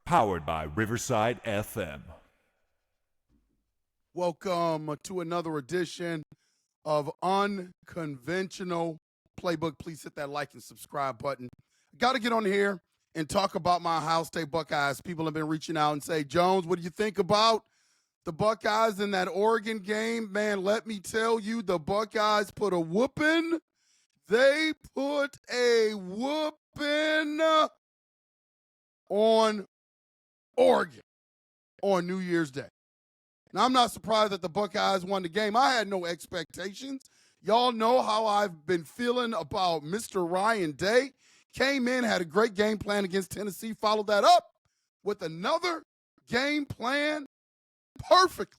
Powered by Riverside FM. Welcome to another edition of Unconventional Playbook. Please hit that like and subscribe button. Got to get on here and talk about my Ohio State Buckeyes. People have been reaching out and say, Jones, what do you think about the Buckeyes in that Oregon game? Man, let me tell you, the Buckeyes put a whooping. They put a whooping on Oregon on New Year's Day. Now, I'm not surprised that the Buckeyes won the game. I had no expectations. Y'all know how I've been feeling about Mr. Ryan Day. Came in, had a great game plan against Tennessee, followed that up with another game plan, perfectly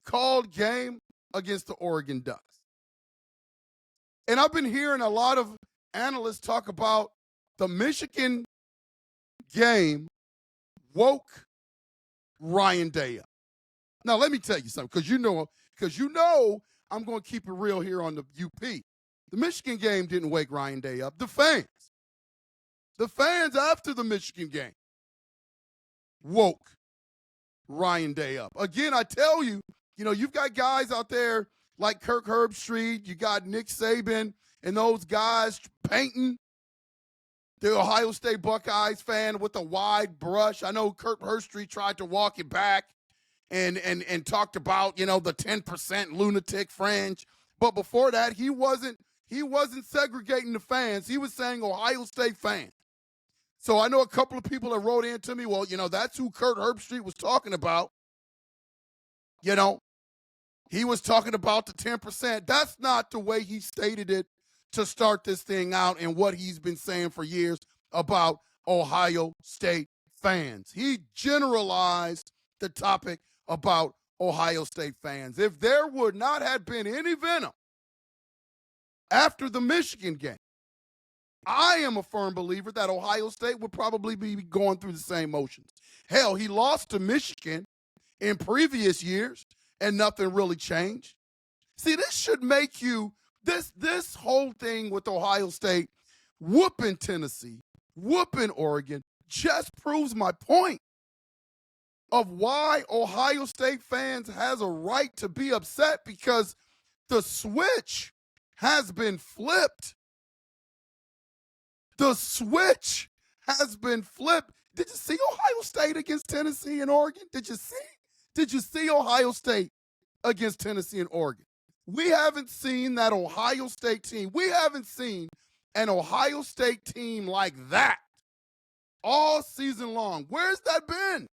called game against the Oregon Ducks. And I've been hearing a lot of analysts talk about the Michigan game woke Ryan Day up. Now, let me tell you something, because you know I'm going to keep it real here on the UP. The Michigan game didn't wake Ryan Day up. The fans after the Michigan game woke Ryan Day up. Again, I tell you, you've got guys out there like Kirk Herbstreit, you got Nick Saban, and those guys painting the Ohio State Buckeyes fan with a wide brush. I know Kirk Herbstreit tried to walk it back and talked about, the 10% lunatic fringe. But before that, he wasn't segregating the fans. He was saying Ohio State fans. So I know a couple of people that wrote in to me, well, that's who Kirk Herbstreit was talking about. He was talking about the 10%. That's not the way he stated it to start this thing out and what he's been saying for years about Ohio State fans. He generalized the topic about Ohio State fans. If there would not have been any venom after the Michigan game, I am a firm believer that Ohio State would probably be going through the same motions. Hell, he lost to Michigan in previous years, and nothing really changed. See, this should make you, this whole thing with Ohio State whooping Tennessee, whooping Oregon, just proves my point of why Ohio State fans has a right to be upset, because the switch has been flipped. The switch has been flipped. Did you see Ohio State against Tennessee and Oregon? Did you see Ohio State against Tennessee and Oregon? We haven't seen that Ohio State team. We haven't seen an Ohio State team like that all season long. Where's that been?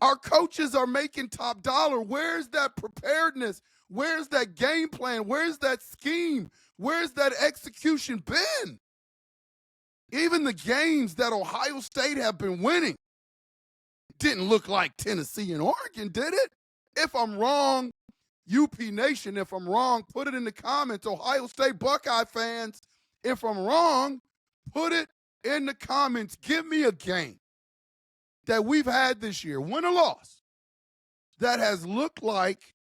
Our coaches are making top dollar. Where's that preparedness? Where's that game plan? Where's that scheme? Where's that execution been? Even the games that Ohio State have been winning didn't look like Tennessee and Oregon, did it? If I'm wrong, UP Nation, if I'm wrong, put it in the comments. Ohio State Buckeye fans, if I'm wrong, put it in the comments. Give me a game that we've had this year, win or loss, that has looked like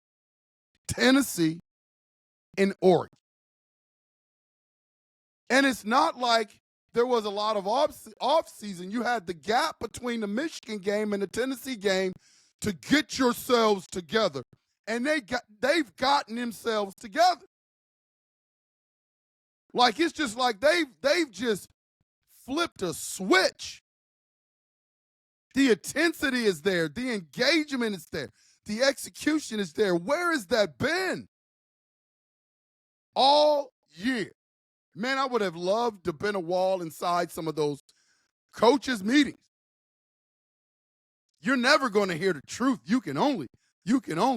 Tennessee and Oregon. And it's not like there was a lot of off-season. You had the gap between the Michigan game and the Tennessee game to get yourselves together. And they've gotten themselves together. Like, it's just like they've just flipped a switch. The intensity is there. The engagement is there. The execution is there. Where has that been? All year. Man, I would have loved to have been a wall inside some of those coaches' meetings. You're never going to hear the truth. You can only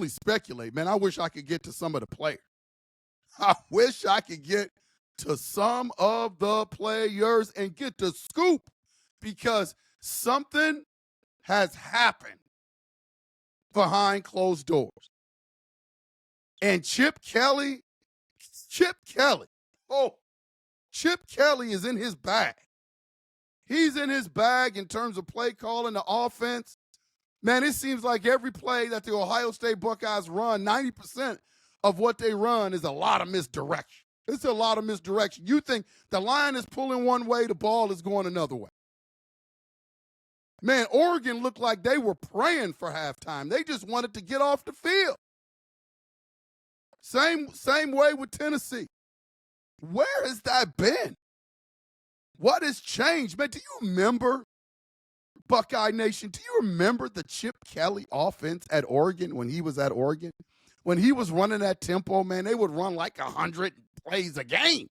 speculate. Man, I wish I could get to some of the players. I wish I could get to some of the players and get the scoop, because something has happened behind closed doors. And Chip Kelly, Chip Kelly is in his bag. He's in his bag in terms of play calling, the offense. Man, it seems like every play that the Ohio State Buckeyes run, 90% of what they run is a lot of misdirection. It's a lot of misdirection. You think the line is pulling one way, the ball is going another way. Man, Oregon looked like they were praying for halftime. They just wanted to get off the field. Same way with Tennessee. Where has that been? What has changed? Man, do you remember, Buckeye Nation, do you remember the Chip Kelly offense at Oregon when he was at Oregon? When he was running that tempo, man, they would run like 100 plays a game.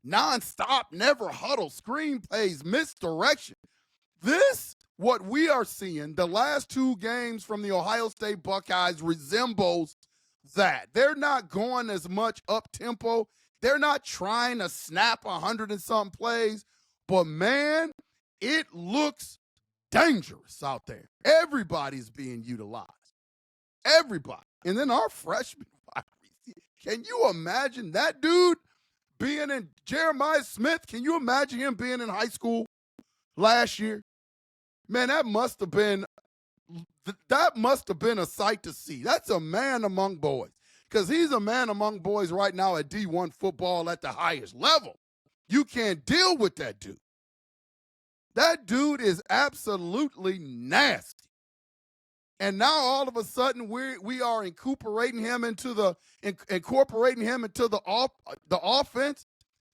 Nonstop, never huddle, screen plays, misdirection. This, what we are seeing, the last two games from the Ohio State Buckeyes resembles that. They're not going as much up-tempo. They're not trying to snap 100 and something plays. But, man, it looks dangerous out there. Everybody's being utilized. Everybody. And then our freshman wide receiver. Can you imagine that dude being in Jeremiah Smith? Can you imagine him being in high school last year? Man, that must have been a sight to see. That's a man among boys, because he's a man among boys right now at D1 football at the highest level. You can't deal with that dude. That dude is absolutely nasty. And now all of a sudden we are incorporating him into the offense.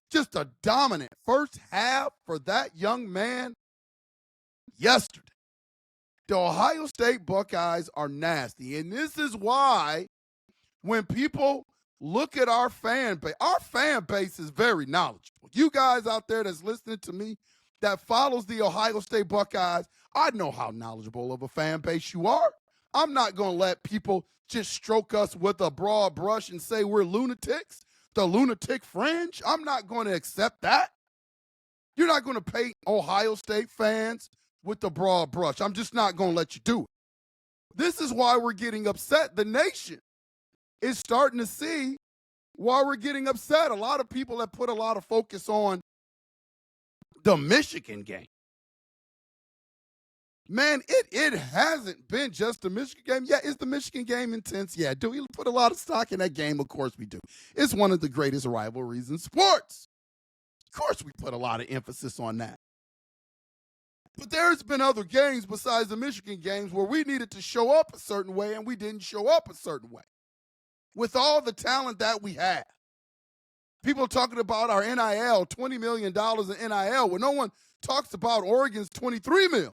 Just a dominant first half for that young man yesterday. The Ohio State Buckeyes are nasty. And this is why when people look at our fan base is very knowledgeable. You guys out there that's listening to me that follows the Ohio State Buckeyes, I know how knowledgeable of a fan base you are. I'm not going to let people just stroke us with a broad brush and say we're lunatics, the lunatic fringe. I'm not going to accept that. You're not going to paint Ohio State fans with the broad brush. I'm just not going to let you do it. This is why we're getting upset. The nation is starting to see why we're getting upset. A lot of people have put a lot of focus on the Michigan game. Man, it hasn't been just the Michigan game. Yeah, is the Michigan game intense? Yeah. Do we put a lot of stock in that game? Of course we do. It's one of the greatest rivalries in sports. Of course we put a lot of emphasis on that. But there's been other games besides the Michigan games where we needed to show up a certain way and we didn't show up a certain way. With all the talent that we have. People are talking about our NIL, $20 million in NIL, where no one talks about Oregon's $23 million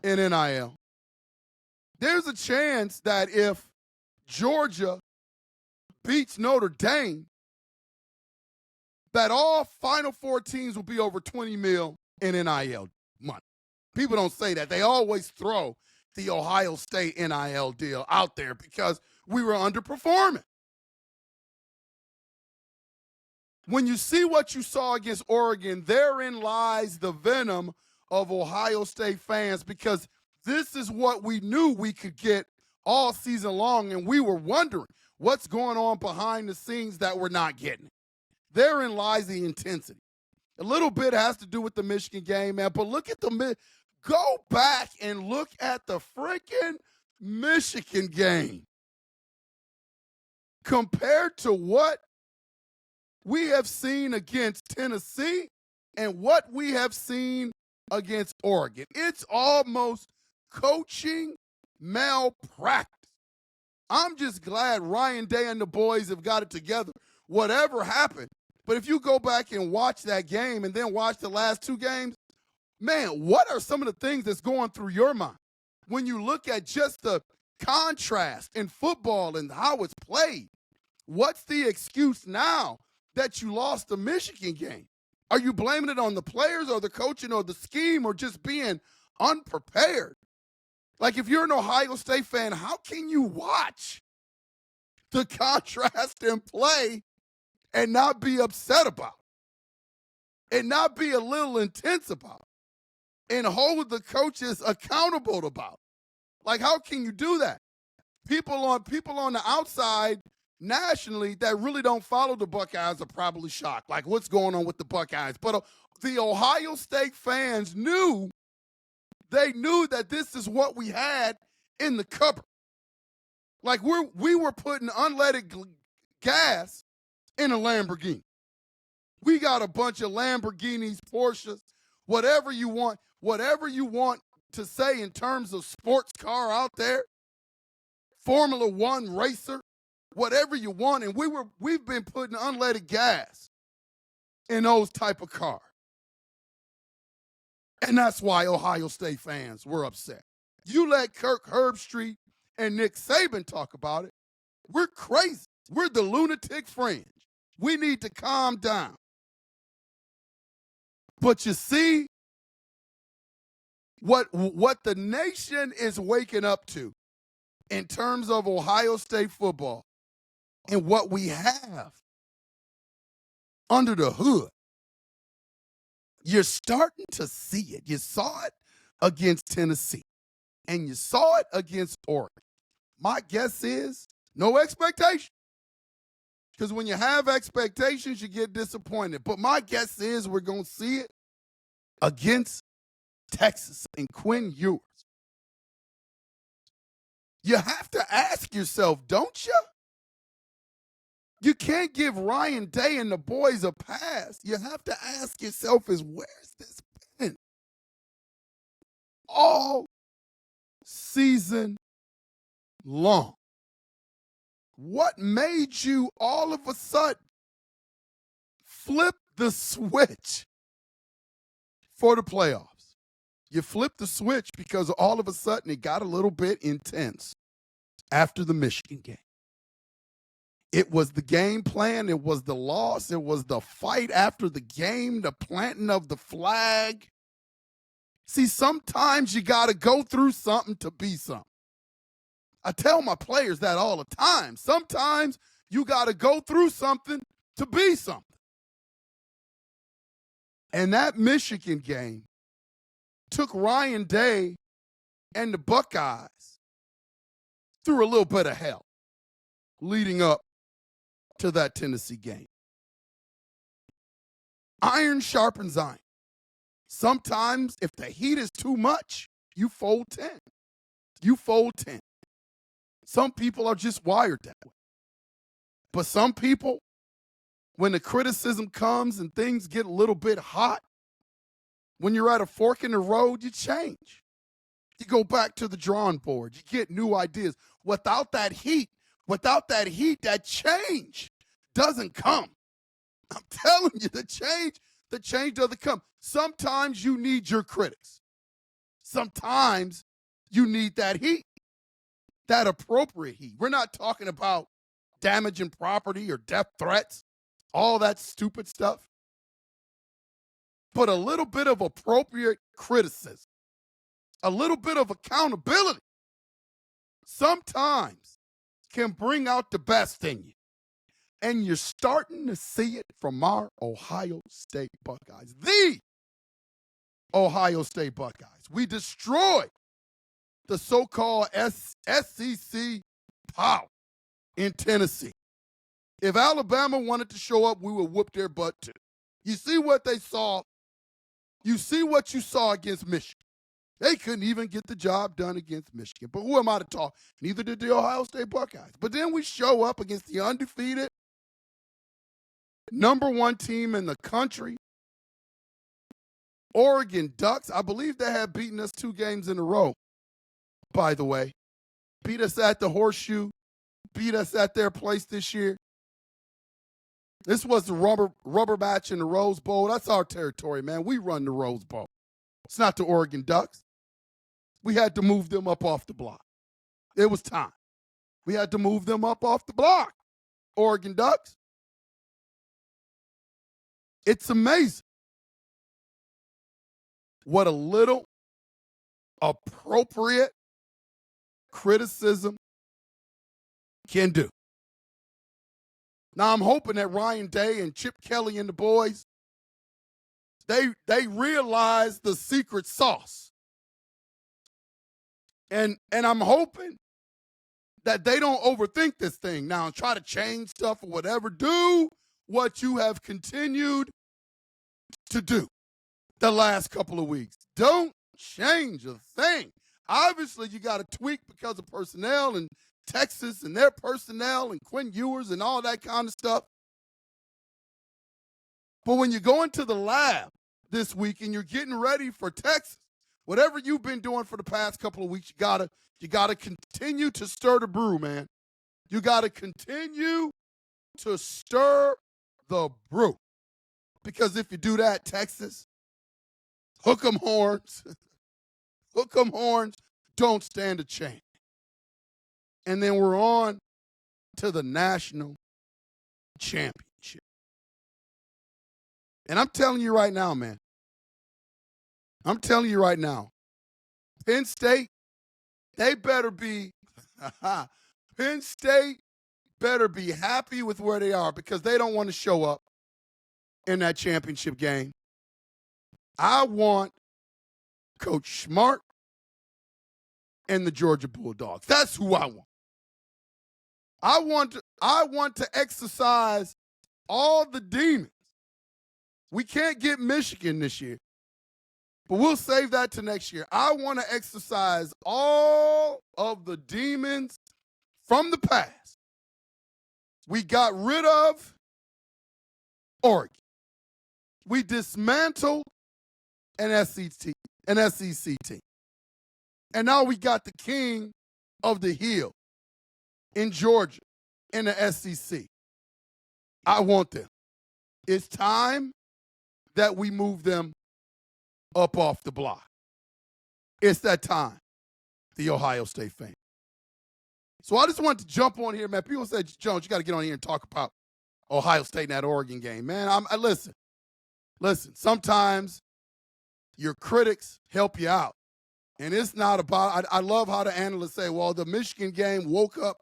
in NIL. There's a chance that if Georgia beats Notre Dame, that all Final Four teams will be over $20 million in NIL money. People don't say that. They always throw the Ohio State NIL deal out there because we were underperforming. When you see what you saw against Oregon, therein lies the venom of Ohio State fans, because this is what we knew we could get all season long, and we were wondering what's going on behind the scenes that we're not getting. Therein lies the intensity. A little bit has to do with the Michigan game, man, but go back and look at the freaking Michigan game compared to what we have seen against Tennessee and what we have seen against Oregon. It's almost coaching malpractice. I'm just glad Ryan Day and the boys have got it together. Whatever happened. But if you go back and watch that game and then watch the last two games, man, what are some of the things that's going through your mind when you look at just the contrast in football and how it's played? What's the excuse now that you lost the Michigan game? Are you blaming it on the players or the coaching or the scheme or just being unprepared? Like, if you're an Ohio State fan, how can you watch the contrast in play and not be upset about it, and not be a little intense about it, and hold the coaches accountable about it? Like, how can you do that? People on the outside nationally that really don't follow the Buckeyes are probably shocked. Like, what's going on with the Buckeyes? But the Ohio State fans knew that this is what we had in the cupboard. Like, we were putting unleaded gas in a Lamborghini. We got a bunch of Lamborghinis, Porsches. whatever you want to say in terms of sports car out there, Formula One racer, whatever you want. And we've been putting unleaded gas in those type of cars. And that's why Ohio State fans were upset. You let Kirk Herbstreit and Nick Saban talk about it. We're crazy. We're the lunatic fringe. We need to calm down. But you see, what the nation is waking up to in terms of Ohio State football and what we have under the hood, you're starting to see it. You saw it against Tennessee, and you saw it against Oregon. My guess is no expectation. Because when you have expectations, you get disappointed. But my guess is we're going to see it against Texas and Quinn Ewers. You have to ask yourself, don't you? You can't give Ryan Day and the boys a pass. You have to ask yourself where's this been? All season long. What made you all of a sudden flip the switch for the playoffs? You flipped the switch because all of a sudden it got a little bit intense after the Michigan game. It was the game plan. It was the loss. It was the fight after the game, the planting of the flag. See, sometimes you got to go through something to be something. I tell my players that all the time. Sometimes you got to go through something to be something. And that Michigan game took Ryan Day and the Buckeyes through a little bit of hell leading up to that Tennessee game. Iron sharpens iron. Sometimes if the heat is too much, you fold 10. You fold 10. Some people are just wired that way. But some people, when the criticism comes and things get a little bit hot, when you're at a fork in the road, you change. You go back to the drawing board. You get new ideas. Without that heat, that change doesn't come. I'm telling you, the change doesn't come. Sometimes you need your critics. Sometimes you need that heat, that appropriate heat. We're not talking about damaging property or death threats, all that stupid stuff. But a little bit of appropriate criticism, a little bit of accountability, sometimes can bring out the best in you. And you're starting to see it from our Ohio State Buckeyes, the Ohio State Buckeyes. We destroyed the so-called SEC power in Tennessee. If Alabama wanted to show up, we would whoop their butt too. You see what they saw? You see what you saw against Michigan. They couldn't even get the job done against Michigan. But who am I to talk? Neither did the Ohio State Buckeyes. But then we show up against the undefeated number one team in the country, Oregon Ducks. I believe they have beaten us 2 games in a row, by the way. Beat us at the Horseshoe, beat us at their place this year. This was the rubber match in the Rose Bowl. That's our territory, man. We run the Rose Bowl. It's not the Oregon Ducks. We had to move them up off the block. It was time. We had to move them up off the block. Oregon Ducks. It's amazing what a little appropriate criticism can do. Now, I'm hoping that Ryan Day and Chip Kelly and the boys, they realize the secret sauce. And I'm hoping that they don't overthink this thing now and try to change stuff or whatever. Do what you have continued to do the last couple of weeks. Don't change a thing. Obviously, you got to tweak because of personnel and Texas and their personnel and Quinn Ewers and all that kind of stuff. But when you go into the lab this week and you're getting ready for Texas, whatever you've been doing for the past couple of weeks, you gotta continue to stir the brew, man. You gotta continue to stir the brew. Because if you do that, Texas, hook 'em horns, hook 'em horns, don't stand a chance. And then we're on to the national championship. And I'm telling you right now, man. I'm telling you right now. Penn State, they better be, Penn State better be happy with where they are because they don't want to show up in that championship game. I want Coach Smart and the Georgia Bulldogs. That's who I want. I want to exercise all the demons. We can't get Michigan this year, but we'll save that to next year. I want to exercise all of the demons from the past. We got rid of Oregon. We dismantled an SEC team. And now we got the king of the hill in Georgia in the SEC. I want them. It's time that we move them up off the block. It's that time, the Ohio State fan. So I just wanted to jump on here, man. People said, Jones, you got to get on here and talk about Ohio State in that Oregon game. Man, listen, sometimes your critics help you out. And it's not about, I love how the analysts say, well, the Michigan game woke up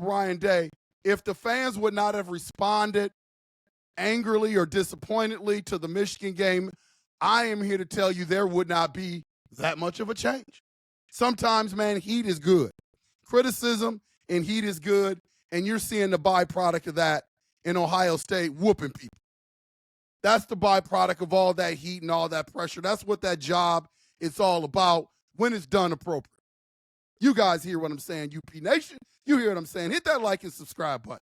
Ryan Day. If the fans would not have responded angrily or disappointedly to the Michigan game, I am here to tell you there would not be that much of a change. Sometimes, man, heat is good. Criticism and heat is good, and you're seeing the byproduct of that in Ohio State whooping people. That's the byproduct of all that heat and all that pressure. That's what that job is all about when it's done appropriately. You guys hear what I'm saying, UP Nation. You hear what I'm saying. Hit that like and subscribe button.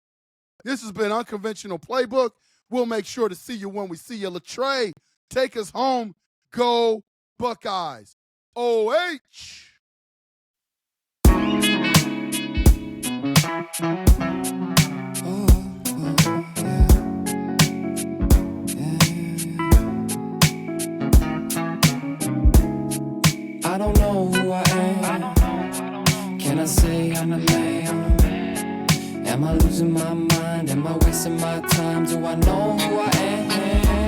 This has been Unconventional Playbook. We'll make sure to see you when we see you. Latrey, take us home. Go Buckeyes. OH. I don't know who I am. Can I say I'm a man? Am I losing my mind? Am I wasting my time? Do I know who I am?